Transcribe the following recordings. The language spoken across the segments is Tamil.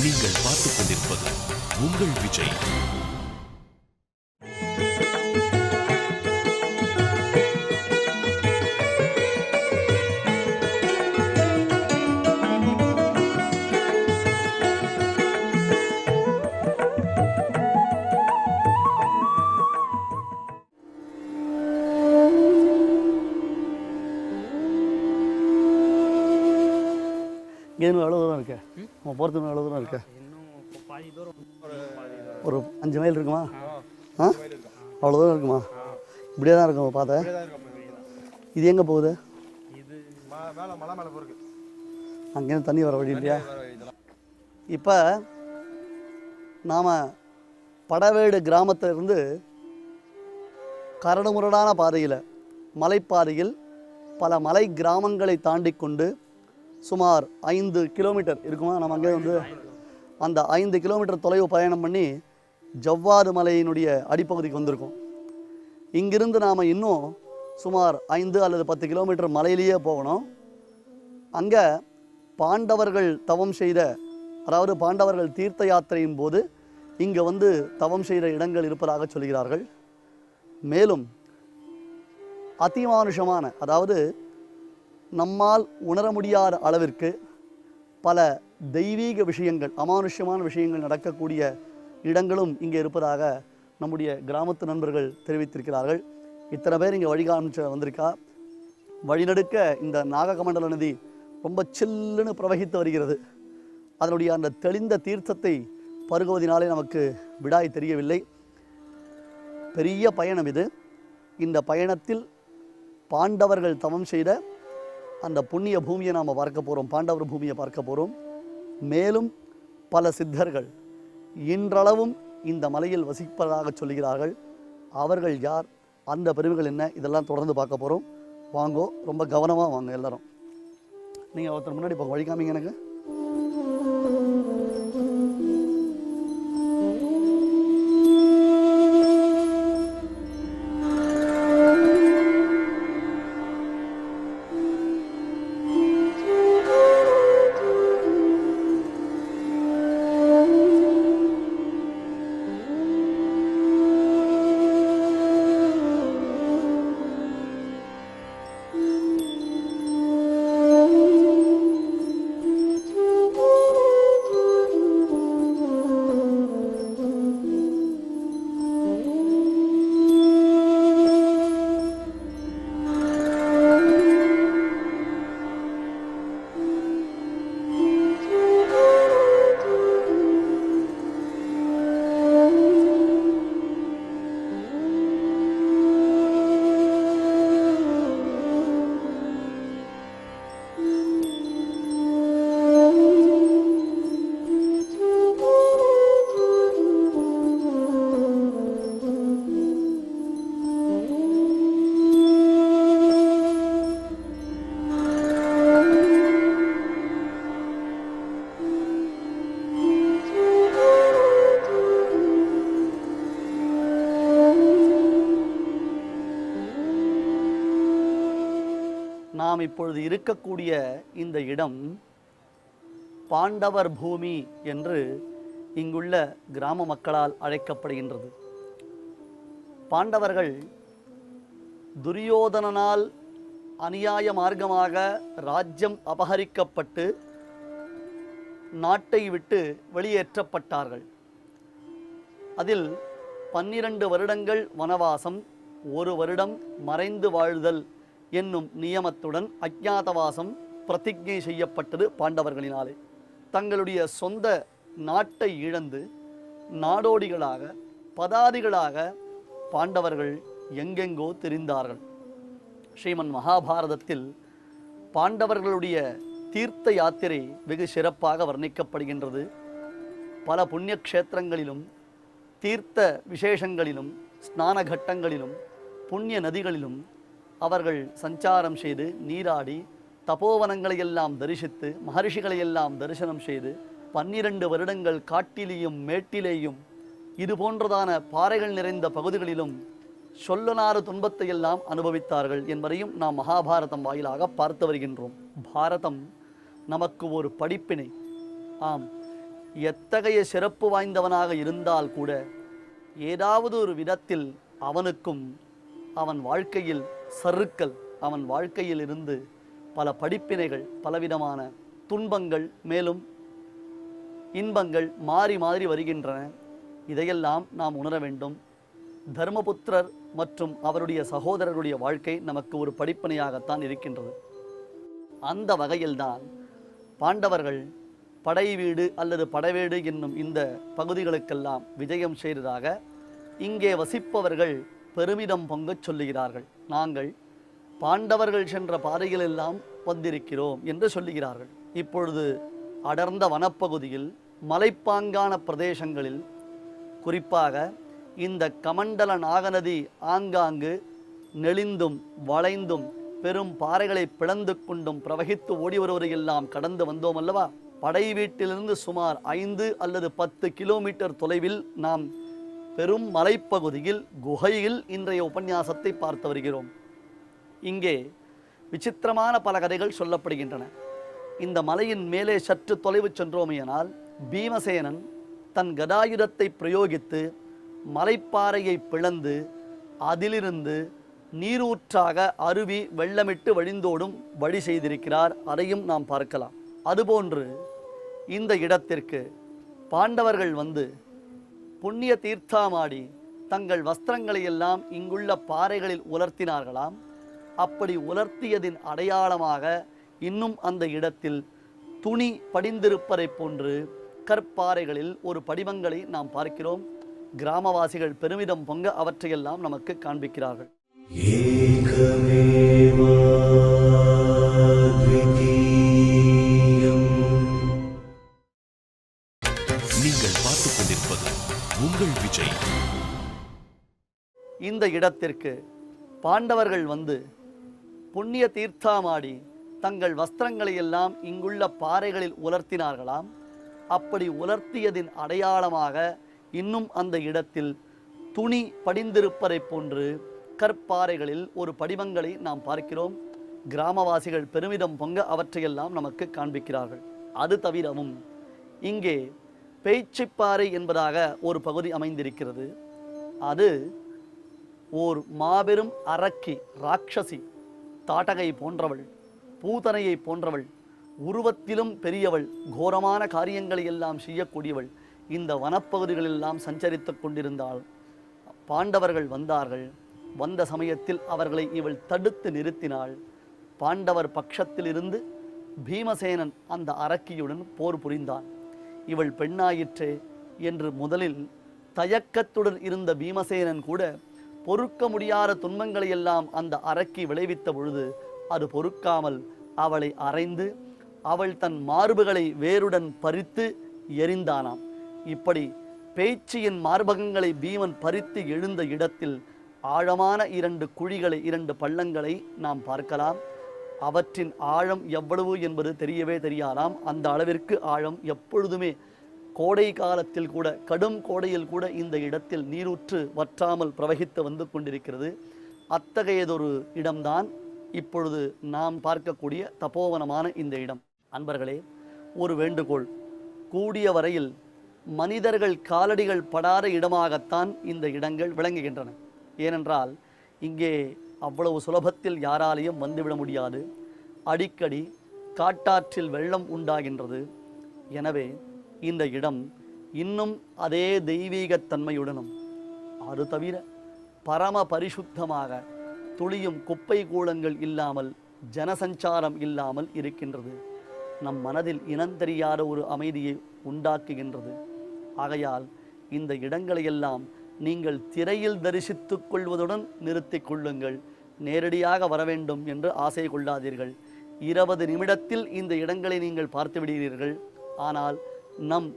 நீங்கள் பார்த்துக் கொண்டிருப்பது உங்கள் விஜய். இங்கேருந்து எவ்வளோ தூரம் இருக்க? நம்ம போகிறதுக்கு எவ்வளோ தூரம் இருக்க? ஒரு 5 மைல் இருக்குமா? அவ்வளோ தூரம் இருக்குமா? இப்படியே தான் இருக்கும் பார்த்தேன். இது எங்கே போகுது? அங்கேருந்து தண்ணி வர வழி இல்லையா? இப்போ நாம் படவேடு கிராமத்திலிருந்து கரடுமுரடான பாதையில், மலைப்பாதையில் பல மலை கிராமங்களை தாண்டி கொண்டு சுமார் 5 கிலோமீட்டர் இருக்குமா, நம்ம அங்கே வந்து அந்த 5 கிலோமீட்டர் தொலைவு பயணம் பண்ணி ஜவ்வாது மலையினுடைய அடிப்பகுதிக்கு வந்திருக்கோம். இங்கிருந்து நாம் இன்னும் சுமார் 5 அல்லது 10 கிலோமீட்டர் மலையிலேயே போகணும். அங்கே பாண்டவர்கள் தவம் செய்த, அதாவது பாண்டவர்கள் தீர்த்த யாத்திரையின் போது இங்கே வந்து தவம் செய்த இடங்கள் இருப்பதாக சொல்கிறார்கள். மேலும் அதிமானுஷமான, அதாவது நம்மால் உணர முடியாத அளவிற்கு பல தெய்வீக விஷயங்கள், அமானுஷ்யமான விஷயங்கள் நடக்கக்கூடிய இடங்களும் இங்கே இருப்பதாக நம்முடைய கிராமத்து நண்பர்கள் தெரிவித்திருக்கிறார்கள். இத்தனை பேர் இங்கே வழிகாமிச்சு வந்திருக்கா. வழிநடுக்க இந்த நாககமண்டல நதி ரொம்ப சில்லுன்னு பிரவகித்து வருகிறது. அதனுடைய அந்த தெளிந்த தீர்த்தத்தை பருகுவதினாலே நமக்கு விடாய் தெரியவில்லை. பெரிய பயணம் இது. இந்த பயணத்தில் பாண்டவர்கள் தவம் செய்த அந்த புண்ணிய பூமியை நாம் பார்க்க போகிறோம், பாண்டவர் பூமியை பார்க்க போகிறோம். மேலும் பல சித்தர்கள் இன்றளவும் இந்த மலையில் வசிப்பதாக சொல்கிறார்கள். அவர்கள் யார், அந்த பெருமைகள் என்ன, இதெல்லாம் தொடர்ந்து பார்க்க போகிறோம். வாங்கோ, ரொம்ப கவனமாக வாங்க எல்லாரும். நீங்கள் ஒருத்தர் முன்னாடி இப்போ வழி காமிங்க எனக்கு. நாம் இப்பொழுது இருக்கக்கூடிய இந்த இடம் பாண்டவர் பூமி என்று இங்குள்ள கிராம மக்களால் அழைக்கப்படுகின்றது. பாண்டவர்கள் துரியோதனனால் அநியாய மார்க்கமாக ராஜ்யம் அபகரிக்கப்பட்டு நாட்டை விட்டு வெளியேற்றப்பட்டார்கள். அதில் 12 வருடங்கள் வனவாசம், 1 வருடம் மறைந்து வாழ்தல் என்னும் நியமத்துடன் அஜ்ஞாதவாசம் பிரதிஜை செய்யப்பட்டது பாண்டவர்களினாலே. தங்களுடைய சொந்த நாட்டை இழந்து நாடோடிகளாக, பதாதிகளாக பாண்டவர்கள் எங்கெங்கோ திரிந்தார்கள். ஸ்ரீமன் மகாபாரதத்தில் பாண்டவர்களுடைய தீர்த்த யாத்திரை வெகு சிறப்பாக வர்ணிக்கப்படுகின்றது. பல புண்ணிய க்ஷேத்திரங்களிலும், தீர்த்த விசேஷங்களிலும், ஸ்நான கட்டங்களிலும், புண்ணிய நதிகளிலும் அவர்கள் சஞ்சாரம் செய்து நீராடி தபோவனங்களையெல்லாம் தரிசித்து மகர்ஷிகளையெல்லாம் தரிசனம் செய்து 12 வருடங்கள் காட்டிலேயும் மேட்டிலேயும் இது போன்றதான பாறைகள் நிறைந்த பகுதிகளிலும் சொல்லனாறு துன்பத்தை எல்லாம் அனுபவித்தார்கள் என்பதையும் நாம் மகாபாரதம் வாயிலாக பார்த்து வருகின்றோம். பாரதம் நமக்கு ஒரு படிப்பினை. ஆம், எத்தகைய சிறப்பு வாய்ந்தவனாக இருந்தால் கூட ஏதாவது ஒரு விதத்தில் அவனுக்கும் அவன் வாழ்க்கையில் சறுக்கல், அவன் வாழ்க்கையில் இருந்து பல படிப்பினைகள், பலவிதமான துன்பங்கள், மேலும் இன்பங்கள் மாறி மாறி வருகின்றன. இதையெல்லாம் நாம் உணர வேண்டும். தர்மபுத்திரர் மற்றும் அவருடைய சகோதரருடைய வாழ்க்கை நமக்கு ஒரு படிப்பினையாகத்தான் இருக்கின்றது. அந்த வகையில்தான் பாண்டவர்கள் படை வீடு அல்லது படைவேடு என்னும் இந்த பகுதிகளுக்கெல்லாம் விஜயம் செய்ததாக இங்கே வசிப்பவர்கள் பெருமிதம் பொங்கச் சொல்லுகிறார்கள். நாங்கள் பாண்டவர்கள் சென்ற பாதைகளெல்லாம் வந்திருக்கிறோம் என்று சொல்லுகிறார்கள். இப்பொழுது அடர்ந்த வனப்பகுதியில், மலைப்பாங்கான பிரதேசங்களில், குறிப்பாக இந்த கமண்டல நாகநதி ஆங்காங்கு நெளிந்தும் வளைந்தும் பெரும் பாறைகளை பிளந்து கொண்டும் பிரவகித்து ஓடி வருவதையெல்லாம் கடந்து வந்தோம் அல்லவா? படை வீட்டிலிருந்து சுமார் 5 அல்லது 10 கிலோமீட்டர் தொலைவில் நாம் பெரும் மலைப்பகுதியில் குகையில் இன்றைய உபன்யாசத்தை பார்த்து வருகிறோம். இங்கே விசித்திரமான பல கதைகள் சொல்லப்படுகின்றன. இந்த மலையின் மேலே சற்று தொலைவு சென்றோமையானால் பீமசேனன் தன் கதாயுதத்தை பிரயோகித்து மலைப்பாறையை பிளந்து அதிலிருந்து நீரூற்றாக அருவி வெள்ளமிட்டு வழிந்தோடும் வழி செய்திருக்கிறார். அதையும் நாம் பார்க்கலாம். அதுபோன்று இந்த இடத்திற்கு பாண்டவர்கள் வந்து புண்ணிய தீர்த்தமாடி தங்கள் வஸ்திரங்களை எல்லாம் இங்குள்ள பாறைகளில் உலர்த்தினார்களாம். அப்படி உலர்த்தியதின் அடையாளமாக இன்னும் அந்த இடத்தில் துணி படிந்திருப்பதை போன்று கற்பாறைகளில் ஒரு படிமங்களை நாம் பார்க்கிறோம். கிராமவாசிகள் பெருமிதம் பொங்க அவற்றையெல்லாம் நமக்கு காண்பிக்கிறார்கள். நீங்கள் பார்த்துக் கொண்டிருப்பது உங்கள் விஜய். இந்த இடத்திற்கு பாண்டவர்கள் வந்து புண்ணிய தீர்த்தமாடி தங்கள் வஸ்திரங்களை எல்லாம் இங்குள்ள பாறைகளில் உலர்த்தினார்களாம். அப்படி உலர்த்தியதின் அடையாளமாக இன்னும் அந்த இடத்தில் துணி படிந்திருப்பதை போன்று கற்பாறைகளில் ஒரு படிமங்களை நாம் பார்க்கிறோம். கிராமவாசிகள் பெருமிதம் பொங்க அவற்றையெல்லாம் நமக்கு காண்பிக்கிறார்கள். அது தவிரவும் இங்கே பேச்சிப்பாறை என்பதாக ஒரு பகுதி அமைந்திருக்கிறது. அது ஓர் மாபெரும் அரக்கி, ராட்சசி, தாட்டகை போன்றவள், பூதனையை போன்றவள், உருவத்திலும் பெரியவள், கோரமான காரியங்களை எல்லாம் செய்யக்கூடியவள் இந்த வனப்பகுதிகளெல்லாம் சஞ்சரித்து கொண்டிருந்தாள். பாண்டவர்கள் வந்தார்கள். வந்த சமயத்தில் அவர்களை இவள் தடுத்து நிறுத்தினாள். பாண்டவர் பட்சத்தில் இருந்து பீமசேனன் அந்த அரக்கியுடன் போர் புரிந்தான். இவள் பெண்ணாயிற்றே என்று முதலில் தயக்கத்துடன் இருந்த பீமசேனன் கூட பொறுக்க முடியாத துன்பங்களை எல்லாம் அந்த அரக்கி விளைவித்த பொழுது அது பொறுக்காமல் அவளை அறைந்து அவள் தன் மார்புகளை வேருடன் பறித்து எரிந்தானாம். இப்படி பேச்சியின் மார்பகங்களை பீமன் பறித்து எழுந்த இடத்தில் ஆழமான 2 குழிகளை, 2 பள்ளங்களை நாம் பார்க்கலாம். அவற்றின் ஆழம் எவ்வளவு என்பது தெரியவே தெரியாதாம். அந்த அளவிற்கு ஆழம். எப்பொழுதுமே கோடை காலத்தில் கூட, கடும் கோடையில் கூட இந்த இடத்தில் நீரூற்று வற்றாமல் பிரவகித்து வந்து கொண்டிருக்கிறது. அத்தகையதொரு இடம்தான் இப்பொழுது நாம் பார்க்கக்கூடிய தபோவனமான இந்த இடம். அன்பர்களே, ஒரு வேண்டுகோள். கூடிய வரையில் மனிதர்கள் காலடிகள் படாத இடமாகத்தான் இந்த இடங்கள் விளங்குகின்றன. ஏனென்றால் இங்கே அவ்வளவு சுலபத்தில் யாராலையும் வந்துவிட முடியாது. அடிக்கடி காட்டாற்றில் வெள்ளம் உண்டாகின்றது. எனவே இந்த இடம் இன்னும் அதே தெய்வீகத்தன்மையுடனும், அது தவிர பரம பரிசுத்தமாக துளியும் குப்பை கூளங்கள் இல்லாமல், ஜனசஞ்சாரம் இல்லாமல் இருக்கின்றது. நம் மனதில் இனந்தெரியாத ஒரு அமைதியை உண்டாக்குகின்றது. ஆகையால் இந்த இடங்களையெல்லாம் நீங்கள் திரையில் தரிசித்து கொள்வதுடன் நிறுத்தி கொள்ளுங்கள். நேரடியாக வர வேண்டும் என்று ஆசை கொள்ளாதீர்கள். 20 நிமிடத்தில் இந்த இடங்களை நீங்கள் பார்த்து விடுகிறீர்கள். ஆனால் நம்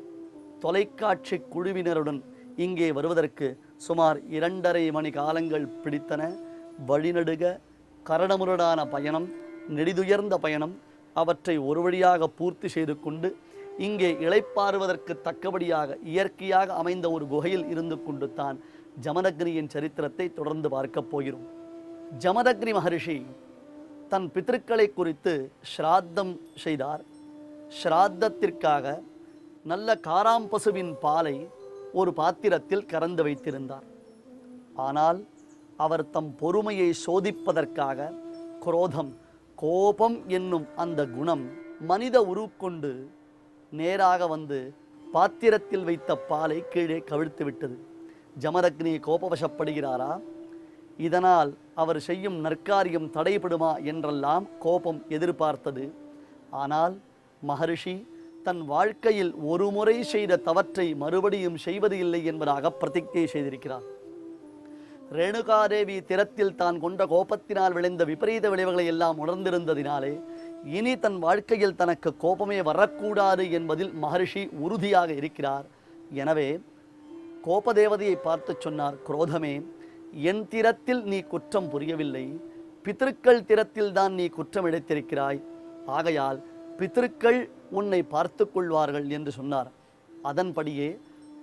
தொலைக்காட்சி குழுவினருடன் இங்கே வருவதற்கு சுமார் 2.5 மணி காலங்கள் பிடித்தன. வழிநடுக கரடமுரடான பயணம், நெடிதுயர்ந்த பயணம், அவற்றை ஒரு வழியாக பூர்த்தி செய்து கொண்டு இங்கே இளைப்பாறுவதற்கு தக்கபடியாக இயற்கையாக அமைந்த ஒரு குகையில் இருந்து கொண்டு தான் ஜமதக்னியின் சரித்திரத்தை தொடர்ந்து பார்க்கப் போகிறோம். ஜமதக்னி மகரிஷி தன் பித்ருக்களை குறித்து ஸ்ராத்தம் செய்தார். ஸ்ராத்தத்திற்காக நல்ல காராம்பசுவின் பாலை ஒரு பாத்திரத்தில் கறந்து வைத்திருந்தார். ஆனால் அவர் தம் பொறுமையை சோதிப்பதற்காக குரோதம், கோபம் என்னும் அந்த குணம் மனித உருக்கொண்டு நேராக வந்து பாத்திரத்தில் வைத்த பாலை கீழே கவிழ்த்து விட்டது. ஜமதக்னி கோபவசப்படுகிறாரா? இதனால் அவர் செய்யும் நற்காரியம் தடைபடுமா என்றெல்லாம் கோபம் எதிர்பார்த்தது. ஆனால் மகரிஷி தன் வாழ்க்கையில் ஒரு முறை செய்த தவற்றை மறுபடியும் செய்வது இல்லை என்பதாக பிரதிஜை செய்திருக்கிறார். ரேணுகாதேவி திறத்தில் தான் கொண்ட கோபத்தினால் விளைந்த விபரீத விளைவுகளை எல்லாம் உணர்ந்திருந்ததினாலே இனி தன் வாழ்க்கையில் தனக்கு கோபமே வரக்கூடாது என்பதில் மகரிஷி உறுதியாக இருக்கிறார். எனவே கோபதேவதையை பார்த்து சொன்னார், குரோதமே, என் திறத்தில் நீ குற்றம் புரியவில்லை, பித்திருக்கள் திறத்தில் தான் நீ குற்றம் இழைத்திருக்கிறாய். ஆகையால் பித்திருக்கள் உன்னை பார்த்து கொள்வார்கள் என்று சொன்னார். அதன்படியே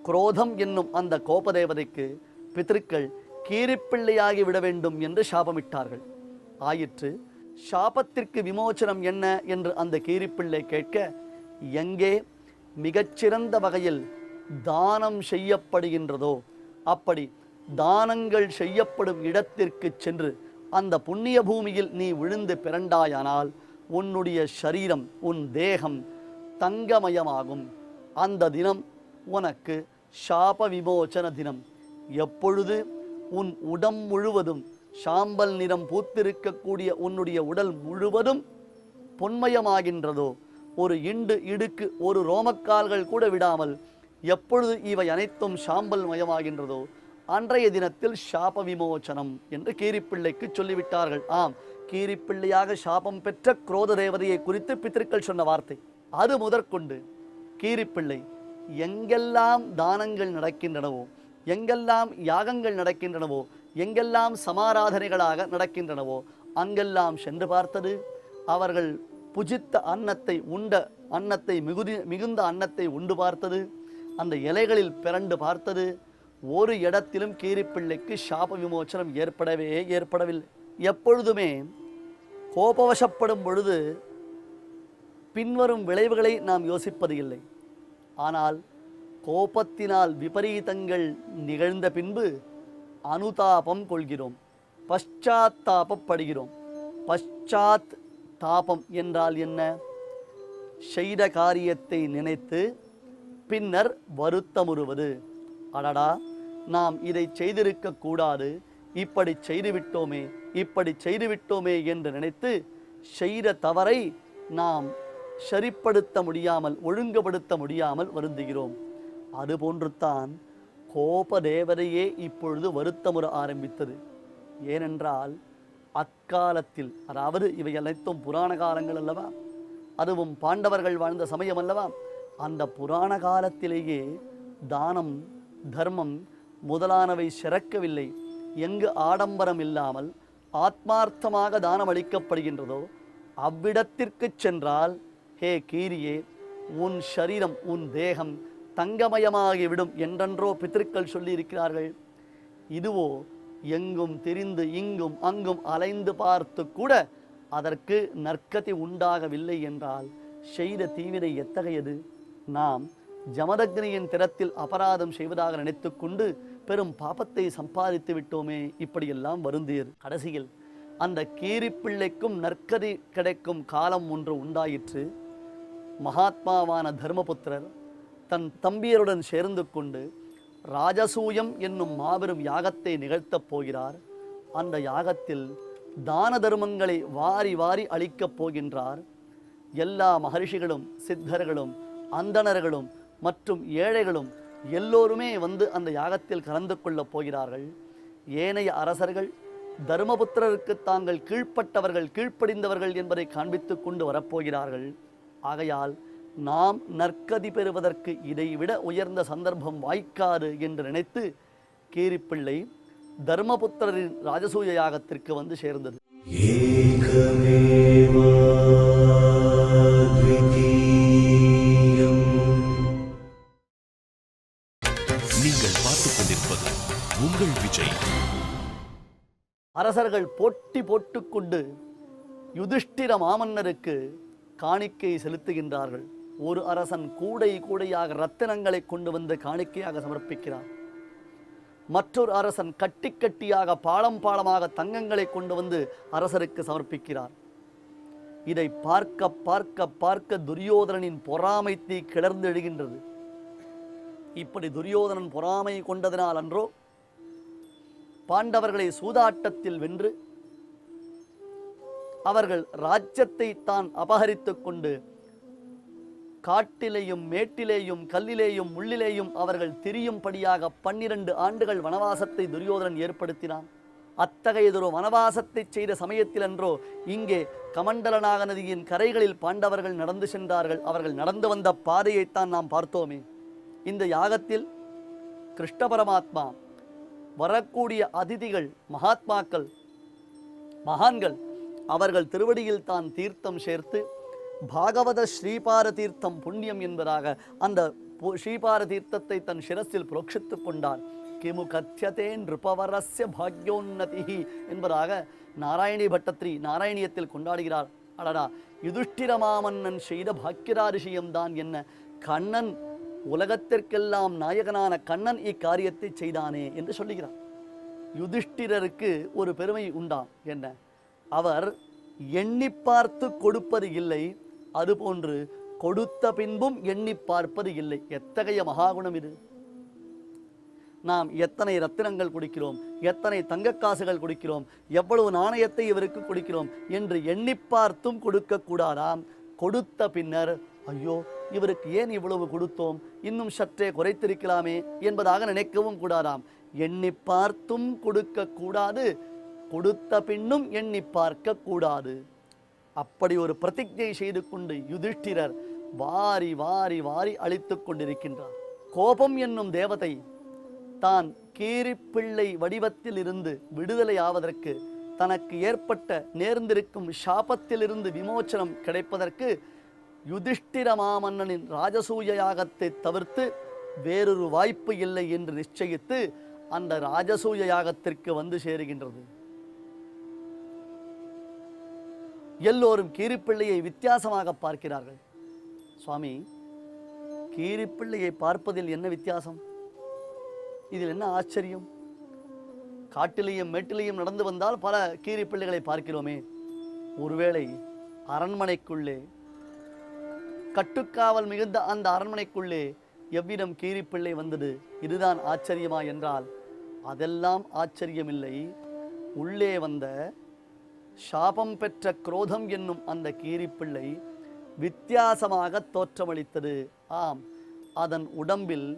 குரோதம் என்னும் அந்த கோபதேவதைக்கு பித்திருக்கள் கீரிப்பிள்ளையாகி விட வேண்டும் என்று சாபமிட்டார்கள். ஆயிற்று. சாபத்திற்கு விமோச்சனம் என்ன என்று அந்த கீரிப்பிள்ளை கேட்க, எங்கே மிகச்சிறந்த வகையில் தானம் செய்யப்படுகின்றதோ அப்படி தானங்கள் செய்யப்படும் இடத்திற்கு சென்று அந்த புண்ணிய பூமியில் நீ விழுந்து பிறண்டாயானால் உன்னுடைய சரீரம், உன் தேகம் தங்கமயமாகும். அந்த தினம் உனக்கு சாப விமோச்சன தினம். எப்பொழுது உன் உடம் முழுவதும் சாம்பல் நிறம் பூத்திருக்கக்கூடிய உன்னுடைய உடல் முழுவதும் பொன்மயமாகின்றதோ, ஒரு இண்டு இடுக்கு ஒரு ரோமக்கால்கள் கூட விடாமல் எப்பொழுது இவை அனைத்தும் சாம்பல் மயமாகின்றதோ அன்றைய தினத்தில் சாப விமோச்சனம் என்று கீரிப்பிள்ளைக்கு சொல்லிவிட்டார்கள். ஆம், கீரிப்பிள்ளையாக சாபம் பெற்ற குரோத தேவதையை குறித்து பித்திருக்கள் சொன்ன வார்த்தை. அது முதற்கொண்டு கீரிப்பிள்ளை எங்கெல்லாம் தானங்கள் நடக்கின்றனவோ, எங்கெல்லாம் யாகங்கள் நடக்கின்றனவோ, எங்கெல்லாம் சமாராதனைகளாக நடக்கின்றனவோ அங்கெல்லாம் சென்று பார்த்தது. அவர்கள் புஜித்த அன்னத்தை உண்ட அன்னத்தை மிகுந்த அன்னத்தை உண்டு பார்த்தது. அந்த இலைகளில் பிறண்டு பார்த்தது. ஒரு இடத்திலும் கீரிப்பிள்ளைக்கு சாப விமோச்சனம் ஏற்படவில்லை. எப்பொழுதுமே கோபவசப்படும் பொழுது பின்வரும் விளைவுகளை நாம் யோசிப்பது இல்லை. ஆனால் கோபத்தினால் விபரீதங்கள் நிகழ்ந்த பின்பு அனுதாபம் கொள்கிறோம், பశ్చాத்தாபப்படுகிறோம். பశ్చాத் தாபம் என்றால் என்ன? செய்த காரியத்தை நினைத்து பின்னர் வருத்தமுறுவது. அடடா, நாம் இதை செய்திருக்க கூடாது, இப்படி செய்துவிட்டோமே என்று நினைத்து செய்த தவறை நாம் சரிப்படுத்த முடியாமல், ஒழுங்குபடுத்த முடியாமல் வருந்துகிறோம். அதுபோன்றுத்தான் கோப தேவதையே இப்பொழுது வருத்தமுற ஆரம்பித்தது. ஏனென்றால் அக்காலத்தில், அதாவது இவை அனைத்தும் புராண காலங்கள் அல்லவா, அதுவும் பாண்டவர்கள் வாழ்ந்த சமயம் அல்லவா, அந்த புராண காலத்திலேயே தானம், தர்மம் முதலானவை சிறக்கவில்லை. எங்கு ஆடம்பரம் இல்லாமல் ஆத்மார்த்தமாக தானம் அளிக்கப்படுகின்றதோ அவ்விடத்திற்கு சென்றால், ஹே கீரியே, உன் சரீரம், உன் தேகம் தங்கமயமாகிவிடும் என்றென்றோ பித்திருக்கள் சொல்லியிருக்கிறார்கள். இதுவோ எங்கும் திரிந்து இங்கும் அங்கும் அலைந்து பார்த்து கூட அதற்கு நற்கதி உண்டாகவில்லை என்றால் செய்த தீவினை எத்தகையது? நாம் ஜமதக்னியின் திறத்தில் அபராதம் செய்வதாக நினைத்து கொண்டு பெரும் பாபத்தை சம்பாதித்து விட்டோமே, இப்படியெல்லாம் வருந்தியது. கடைசியில் அந்த கீரிப்பிள்ளைக்கும் நற்கதி கிடைக்கும் காலம் ஒன்று உண்டாயிற்று. மகாத்மாவான தர்மபுத்திரர் தன் தம்பியருடன் சேர்ந்து கொண்டு ராஜசூயம் என்னும் மாபெரும் யாகத்தை நிகழ்த்தப் போகிறார். அந்த யாகத்தில் தான தர்மங்களை வாரி வாரி அளிக்கப் போகின்றார். எல்லா மகரிஷிகளும், சித்தர்களும், அந்தணர்களும் மற்றும் ஏழைகளும் எல்லோருமே வந்து அந்த யாகத்தில் கலந்து கொள்ளப் போகிறார்கள். ஏனைய அரசர்கள் தர்மபுத்திரருக்கு தாங்கள் கீழ்ப்பட்டவர்கள், கீழ்ப்படிந்தவர்கள் என்பதை காண்பித்து கொண்டு வரப்போகிறார்கள். ஆகையால் நாம் நற்கதி பெறுவதற்கு இதைவிட உயர்ந்த சந்தர்ப்பம் வாய்க்காது என்று நினைத்து கீரிப்பிள்ளை தர்மபுத்திரரின் ராஜசூய யாகத்திற்கு வந்து சேர்ந்தது. நீங்கள் பார்த்துக் கொண்டிருப்பது உங்கள் விஜய். அரசர்கள் போட்டி போட்டுக்கொண்டு யுதிஷ்டிர மாமன்னருக்கு காணிக்கை செலுத்துகின்றார்கள். ஒரு அரசன் கூடை கூடையாக ரத்தினங்களை கொண்டு வந்து காணிக்கையாக சமர்ப்பிக்கிறார். மற்றொரு அரசன் கட்டி கட்டியாக பாலம் பாலமாக தங்கங்களை கொண்டு வந்து அரசருக்கு சமர்ப்பிக்கிறார். இதை பார்க்க பார்க்க பார்க்க துரியோதனனின் பொறாமை தீ கிளர்ந்து எழுகின்றது. இப்படி துரியோதனன் பொறாமை கொண்டதனால் அன்றோ பாண்டவர்களை சூதாட்டத்தில் வென்று அவர்கள் ராஜ்யத்தை தான் அபகரித்துக் கொண்டு காட்டிலேயும் மேட்டிலேயும் கல்லிலேயும் முள்ளிலேயும் அவர்கள் திரியும்படியாக 12 ஆண்டுகள் வனவாசத்தை துரியோதனன் ஏற்படுத்தினான். அத்தகையதொரு வனவாசத்தை செய்த சமயத்தில் அன்றோ இங்கே கமண்டலநாக நதியின் கரைகளில் பாண்டவர்கள் நடந்து சென்றார்கள். அவர்கள் நடந்து வந்த பாதையைத்தான் நாம் பார்த்தோமே. இந்த யாகத்தில் கிருஷ்ண பரமாத்மா, வரக்கூடிய அதிதிகள், மகாத்மாக்கள், மகான்கள், அவர்கள் திருவடியில் தான் தீர்த்தம் சேர்த்து பாகவத ஸ்ரீபார தீர்த்தம் புண்ணியம் என்பதாக அந்த ஸ்ரீபார தீர்த்தத்தை தன் சிரசில் புரோக்ஷித்துக் கொண்டார். கிமு கத்தியதே நிருபவரஸ்ய பாக்யோன்னதி என்பதாக நாராயணி பட்டத்ரி நாராயணியத்தில் கொண்டாடுகிறார். அடடா, யுதிஷ்டிரமாமன்னன் செய்த பாக்கியராதிசயம்தான் என்ன! கண்ணன், உலகத்திற்கெல்லாம் நாயகனான கண்ணன் இக்காரியத்தை செய்தானே என்று சொல்லுகிறார். யுதிஷ்டிரருக்கு ஒரு பெருமை உண்டாம். என்ன? அவர் எண்ணி பார்த்து கொடுப்பது இல்லை, அதுபோன்று கொடுத்த பின்பும் எண்ணி பார்ப்பது இல்லை. எத்தகைய மகாகுணம் இது! நாம் எத்தனை ரத்தினங்கள் கொடுக்கிறோம், எத்தனை தங்கக்காசுகள் கொடுக்கிறோம், எவ்வளவு நாணயத்தை இவருக்கு கொடுக்கிறோம் என்று எண்ணி பார்த்தும் கொடுக்கக்கூடாதாம். கொடுத்த பின்னர் ஐயோ, இவருக்கு ஏன் இவ்வளவு கொடுத்தோம், இன்னும் சற்றே குறைத்திருக்கலாமே என்பதாக நினைக்கவும் கூடாதாம். எண்ணி பார்த்தும் கொடுக்க கூடாது, கொடுத்த பின்னும் எண்ணி பார்க்க கூடாது. அப்படி ஒரு பிரதிஜை செய்து கொண்டு யுதிஷ்டிரர் வாரி வாரி வாரி அளித்துக் கொண்டிருக்கின்றார். கோபம் என்னும் தேவதை தான் கீரிப்பிள்ளை வடிவத்தில் இருந்து விடுதலை ஆவதற்கு, தனக்கு ஏற்பட்ட நேர்ந்திருக்கும் சாபத்திலிருந்து விமோச்சனம் கிடைப்பதற்கு யுதிஷ்டிர மாமன்னனின் ராஜசூய யாகத்தை தவிர்த்து வேறொரு வாய்ப்பு இல்லை என்று நிச்சயித்து அந்த ராஜசூய யாகத்திற்கு வந்து சேருகின்றது. எல்லோரும் கீரிப்பிள்ளையை வித்தியாசமாக பார்க்கிறார்கள். சுவாமி, கீரிப்பிள்ளையை பார்ப்பதில் என்ன வித்தியாசம்? இதில் என்ன ஆச்சரியம்? காட்டிலேயும் மேட்டிலேயும் நடந்து வந்தால் பல கீரிப்பிள்ளைகளை பார்க்கிறோமே. ஒருவேளை அரண்மனைக்குள்ளே, கட்டுக்காவல் மிகுந்த அந்த அரண்மனைக்குள்ளே எவ்விடம் கீரிப்பிள்ளை வந்தது, இதுதான் ஆச்சரியமா என்றால் அதெல்லாம் ஆச்சரியமில்லை. உள்ளே வந்த சாபம் பெற்ற குரோதம் என்னும் அந்த கீரிப்பிள்ளை வித்தியாசமாக தோற்றமளித்தது. ஆம், அதன் உடம்பில்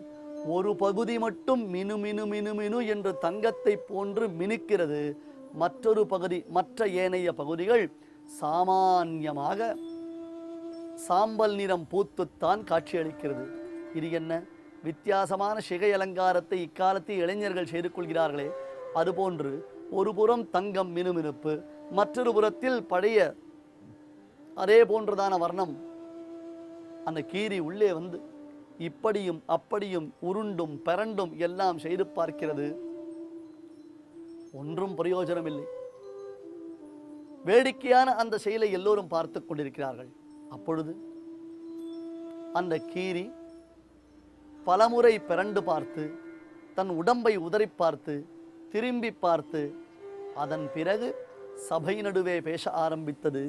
ஒரு பகுதி மட்டும் மினு மினு மினு மினு என்று தங்கத்தை போன்று மினுக்கிறது. மற்றொரு பகுதி, மற்ற ஏனைய பகுதிகள் சாமான்யமாக சாம்பல் நிறம் பூத்துத்தான் காட்சியளிக்கிறது. இது என்ன வித்தியாசமான சிகை அலங்காரத்தை இக்காலத்தில் இளைஞர்கள் செய்து கொள்கிறார்களே, அதுபோன்று ஒரு புறம் தங்கம் மினுமினுப்பு, மற்றொரு புறத்தில் பழைய அதே போன்றதான வர்ணம். அந்த கீரி உள்ளே வந்து இப்படியும் அப்படியும் உருண்டும் பரண்டும் எல்லாம் செய்து பார்க்கிறது. ஒன்றும் பிரயோஜனம் இல்லை. வேடிக்கையான அந்த செயலை எல்லோரும் பார்த்து கொண்டிருக்கிறார்கள். அப்பொழுது அந்த கீரி பலமுறை பிறண்டு பார்த்து, தன் உடம்பை உதறி பார்த்து, திரும்பி பார்த்து, அதன் பிறகு சபை நடுவே பேச ஆரம்பித்தது.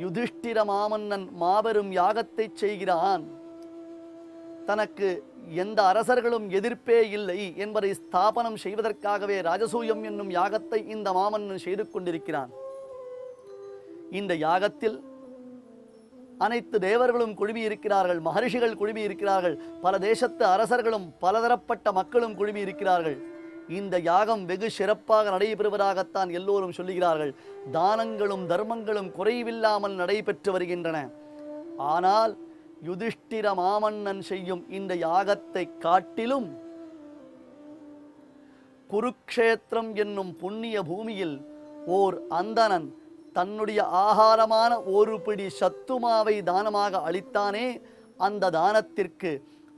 யுதிஷ்டிர மாமன்னன் மாபெரும் யாகத்தை செய்கிறான், தனக்கு எந்த அரசர்களும் எதிர்ப்பே இல்லை என்பதை ஸ்தாபனம் செய்வதற்காகவே ராஜசூயம் என்னும் யாகத்தை இந்த மாமன்னன் செய்து கொண்டிருக்கிறான். இந்த யாகத்தில் அனைத்து தேவர்களும் குழுமி இருக்கிறார்கள், மகரிஷிகள் குழுமி இருக்கிறார்கள், பல தேசத்து அரசர்களும் பலதரப்பட்ட மக்களும் குழுமி இருக்கிறார்கள். இந்த யாகம் வெகு சிறப்பாக நடைபெறுவதாகத்தான் எல்லோரும் சொல்லுகிறார்கள். தானங்களும் தர்மங்களும் குறைவில்லாமல் நடைபெற்று வருகின்றன. ஆனால் யுதிஷ்டிர மாமன்னன் செய்யும் இந்த யாகத்தை காட்டிலும் குருக்ஷேத்திரம் என்னும் புண்ணிய பூமியில் ஓர் அந்தணன் தன்னுடைய ஆகாரமான ஒரு பிடி சத்துமாவை தானமாக அளித்தானே, அந்த தானத்திற்கு,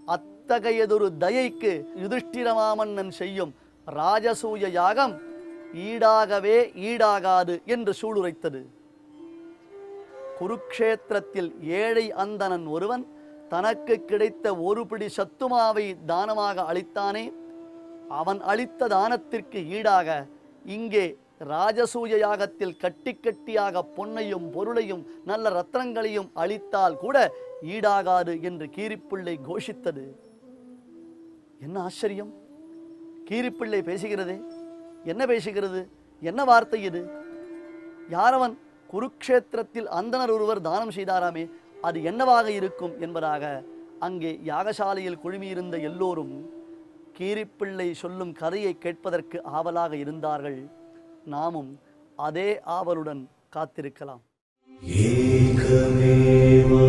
அத்தகையதொரு தயைக்கு யுதிஷ்டிர மாமன்னன் செய்யும் ராஜசூய யாகம் ஈடாகவே ஈடாகாது என்று சூளுரைத்தது. குருக்ஷேத்திரத்தில் ஏழை அந்தணன் ஒருவன் தனக்கு கிடைத்த ஒரு பிடி சத்துமாவை தானமாக அளித்தானே, அவன் அளித்த தானத்திற்கு ஈடாக இங்கே ராஜசூய யாகத்தில் கட்டி கட்டியாக பொன்னையும் பொருளையும் நல்ல ரத்னங்களையும் அளித்தால் கூட ஈடாகாது என்று கீரிப்பிள்ளை கோஷித்தது. என்ன ஆச்சரியம்! கீரிப்பிள்ளை பேசுகிறதே, என்ன பேசுகிறது? என்ன வார்த்தை இது? யாரவன்? குருக்ஷேத்திரத்தில் அந்தணர் ஒருவர் தானம் செய்தாராமே, அது என்னவாக இருக்கும் என்பதாக அங்கே யாகசாலையில் குழுமியிருந்த எல்லோரும் கீரிப்பிள்ளை சொல்லும் கதையை கேட்பதற்கு ஆவலாக இருந்தார்கள். நாமும் அதே ஆவலுடன் காத்திருக்கலாம். ஏகமேவா